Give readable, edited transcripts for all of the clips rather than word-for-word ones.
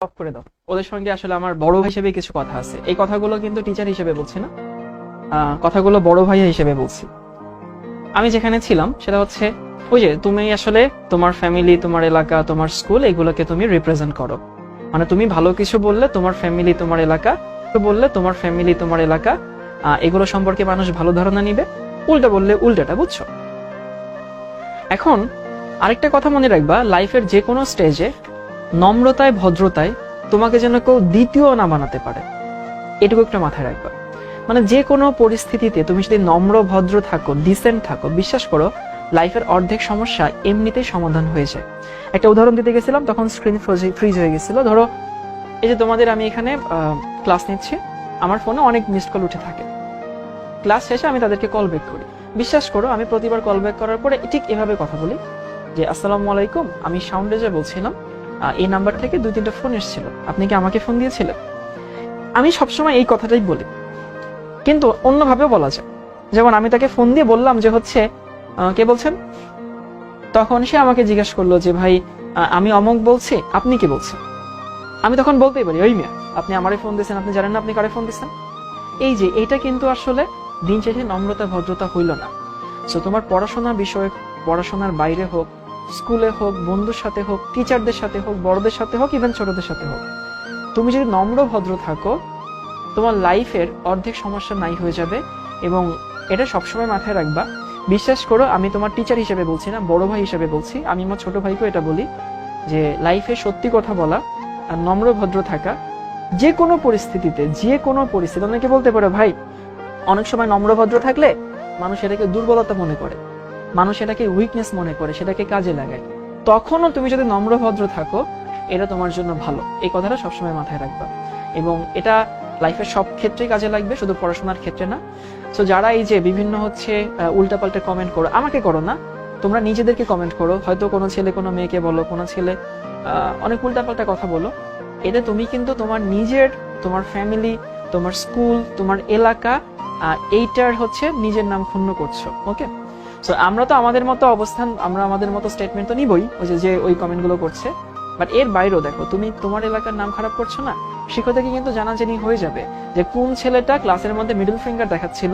Of করে দাও। ওদের সঙ্গে আসলে আমার বড় ভাই হিসেবে কিছু কথা আছে। এই কথাগুলো কিন্তু টিচার হিসেবে বলছি না, কথাগুলো বড় ভাই হিসেবে বলছি। আমি যেখানে ছিলাম সেটা হচ্ছে ওই যে তুমি আসলে তোমার ফ্যামিলি, তোমার এলাকা, তোমার স্কুল এগুলোকে তুমি রিপ্রেজেন্ট করো। মানে তুমি ভালো কিছু বললে তোমার ফ্যামিলি, তোমার এলাকা বললে তোমার ফ্যামিলি, তোমার এলাকা এগুলো সম্পর্কে মানুষ ভালো ধারণা নিবে। উল্টা বললে উল্টাটা, বুঝছো? এখন আরেকটা কথা মনে রাখবা, লাইফের যে কোনো স্টেজে নম্রতায়, ভদ্রতায় তোমাকে যেন কেউ দ্বিতীয় না বানাতে পারে, এটুকু একটু মাথায় রাখবা। মানে যে কোনো পরিস্থিতিতে তুমি যদি নম্র, ভদ্র থাকো, ডিসেন্ট থাকো, বিশ্বাস করো লাইফের অর্ধেক সমস্যা এমনিতেই সমাধান হয়ে যায়। একটা উদাহরণ দিতে গেছিলাম, তখন স্ক্রিন ফ্রিজ হয়ে গেছিল। ধরো এই যে তোমাদের আমি এখানে ক্লাস নিচ্ছি, আমার ফোনে অনেক মিসড কল উঠে থাকে। ক্লাস শেষে আমি তাদেরকে কল ব্যাক করি। বিশ্বাস করো আমি প্রতিবার কল ব্যাক করার পরে ঠিক এভাবে কথা বলি যে আসসালামু আলাইকুম, আমি সাউন্ডেজে বলছিলাম, এই নাম্বার থেকে 2-3টা ফোন এসেছিল, আপনি কি আমাকে ফোন দিয়েছিলেন? আমি সবসময় এই কথাটাই বলি, কিন্তু অন্যভাবেও বলা যায়। যেমন আমি তাকে ফোন দিয়ে বললাম যে হচ্ছে কে বলছেন, তখন সে আমাকে জিজ্ঞেস করলো যে ভাই আমি অমুক বলছি, আপনি কি বলছেন? আমি তখন বলতেই পারি, ওই মিয়া আপনি আমারে ফোন দিয়েছেন, আপনি জানেন না আপনি কারে ফোন দিয়েছেন? এই যে এটা কিন্তু আসলে দিন শেষে নম্রতা, ভদ্রতা হইল না। সো তোমার পড়াশোনার বিষয়ে, পড়াশোনার বাইরে হোক, স্কুলে হোক, বন্ধুর সাথে হোক, টিচারদের সাথে হোক, বড়দের সাথে হোক, ইভেন ছোটদের সাথে হোক, তুমি যদি নম্র, ভদ্র থাকো, তোমার লাইফের অর্ধেক সমস্যা নাই হয়ে যাবে। এবং এটা সবসময় মাথায় রাখবা। বিশ্বাস করো আমি তোমার টিচার হিসেবে বলছি না, বড় ভাই হিসেবে বলছি। আমি আমার ছোট ভাইকেও এটা বলি যে লাইফে সত্যি কথা বলা আর নম্র, ভদ্র থাকা যে কোনো পরিস্থিতিতে, যে কোনো পরিস্থিতি। অনেকে বলতে পারো ভাই অনেক সময় নম্র, ভদ্র থাকলে মানুষ এটাকে দুর্বলতা মনে করে, মানুষ এটাকে উইকনেস মনে করে, সেটাকে কাজে লাগায়। তখনও তুমি যদি নম্র, ভদ্র থাকো, এটা তোমার জন্য ভালো। এই কথাটা সবসময় মাথায় রাখবা, এবং এটা লাইফের সব ক্ষেত্রেই কাজে লাগবে, শুধু পড়াশোনার ক্ষেত্রে না। সো যারা এই যে বিভিন্ন হচ্ছে উল্টাপাল্টা কমেন্ট করো, আমাকে করো না, তোমরা নিজেদেরকে কমেন্ট করো। হয়তো কোনো ছেলে কোনো মেয়েকে বলো, কোনো ছেলে অনেক উল্টাপাল্টা কথা বলো, এতে তুমি কিন্তু তোমার নিজের, তোমার ফ্যামিলি, তোমার স্কুল, তোমার এলাকা এইটার হচ্ছে নিজের নাম ক্ষুণ্ণ করছো। ওকে, সো আমরা তো আমাদের মতো অবস্থান, আমরা আমাদের মতো স্টেটমেন্ট তো নিবই, ওই যে ওই কমেন্ট গুলো করছে। বাট এর বাইরেও দেখো, তুমি তোমার এলাকার নাম খারাপ করছো না, শিক্ষককে কিন্তু জানাজানি হয়ে যাবে যে কোন ছেলেটা ক্লাসের মধ্যে মিডল ফিঙ্গার দেখাচ্ছিল,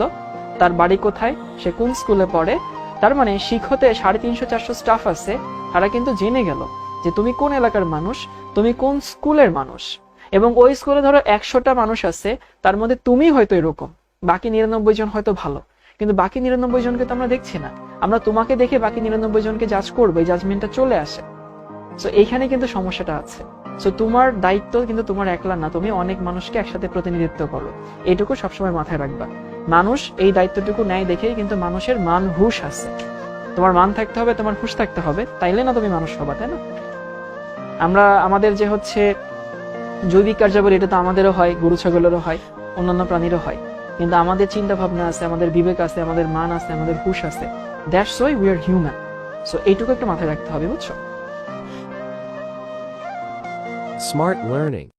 তার বাড়ি কোথায়, সে কোন স্কুলে পড়ে। তার মানে শিক্ষতে 350-400 স্টাফ আছে, তারা কিন্তু জেনে গেল যে তুমি কোন এলাকার মানুষ, তুমি কোন স্কুলের মানুষ। এবং ওই স্কুলে ধরো 100টা মানুষ আছে, তার মধ্যে তুমি হয়তো এরকম, বাকি 99 জন হয়তো ভালো, কিন্তু বাকি 99 জনকে তো আমরা দেখছি না। আমরা তোমাকে দেখে বাকি 99 জনকে জাজ করবো, এই জাজমেন্টটা চলে আসে। সো এইখানে কিন্তু সমস্যাটা আছে। সো তোমার দায়িত্ব কিন্তু তোমার একলা না, তুমি অনেক মানুষকে একসাথে প্রতিনিধিত্ব করো, এইটুকু সবসময় মাথায় রাখবা। মানুষ এই দায়িত্বটুকু নেয় দেখেই কিন্তু মানুষের মান হুঁশ আছে। তোমার মান থাকতে হবে, তোমার হুঁশ থাকতে হবে, তাইলে না তুমি মানুষ হবা, তাই না? আমরা আমাদের যে হচ্ছে জৈবিক কার্যাবলী, এটা তো আমাদেরও হয়, গরু ছাগলেরও হয়, অন্যান্য প্রাণীরও হয়, কিন্তু আমাদের চিন্তা ভাবনা আছে, আমাদের বিবেক আছে, আমাদের মান আছে, আমাদের হুঁশ আছে। That's why we are human. So এইটুকু একটু মাথায় রাখতে হবে, বুঝছো? Smart learning.